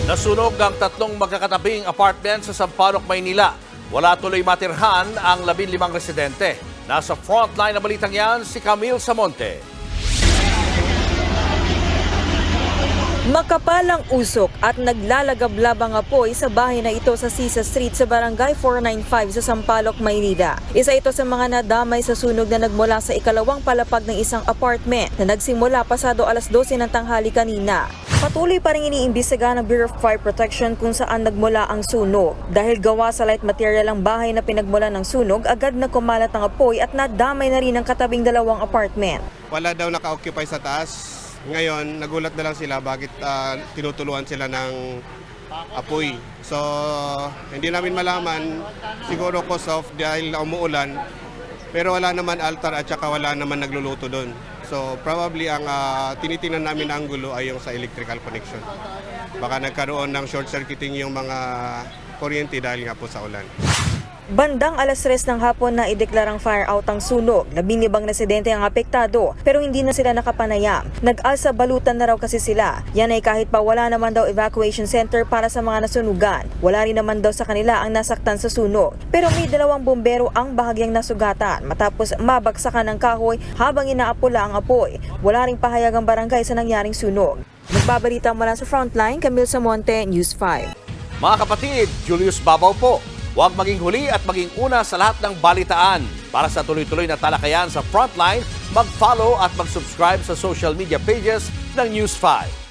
Nasunog ang tatlong magkakatabing apartment sa Sampaloc, Maynila. Wala tuloy matirhan ang 15 residente. Nasa frontline na balitang yan si Camille Samonte. Makapalang usok at naglalagablabang apoy sa bahay na ito sa Sisa Street sa Barangay 495 sa Sampaloc, Maynila. Isa ito sa mga nadamay sa sunog na nagmula sa ikalawang palapag ng isang apartment na nagsimula pasado alas 12 ng tanghali kanina. Patuloy pa rin iniimbestiga ng Bureau of Fire Protection kung saan nagmula ang sunog. Dahil gawa sa light material ang bahay na pinagmula ng sunog, agad na kumalat ang apoy at nadamay na rin ang katabing dalawang apartment. Wala daw naka-occupy sa taas. Ngayon, nagulat na lang sila bakit tinutuluan sila ng apoy. So, hindi namin malaman, siguro cause of dahil umuulan, pero wala naman altar at saka wala naman nagluluto doon. So, probably ang tinitingnan namin ang gulo ay yung sa electrical connection. Baka nagkaroon ng short circuiting yung mga kuryente dahil nga po sa ulan. Bandang alas 3 ng hapon na ideklarang fire out ang sunog. 15 residente ang apektado pero hindi na sila nakapanayam. Nag-alsa balutan na raw kasi sila. Yan ay kahit pa wala naman daw evacuation center para sa mga nasunugan. Wala rin naman daw sa kanila ang nasaktan sa sunog. Pero may 2 bumbero ang bahagyang nasugatan matapos mabagsakan ng kahoy habang inaapula ang apoy. Wala ring pahayag ang barangay sa nangyaring sunog. Nagbabalita mula sa Frontline, Camille Samonte, News 5. Mga kapatid, Julius Babaw po. Huwag maging huli at maging una sa lahat ng balitaan. Para sa tuloy-tuloy na talakayan sa Frontline, mag-follow at mag-subscribe sa social media pages ng News 5.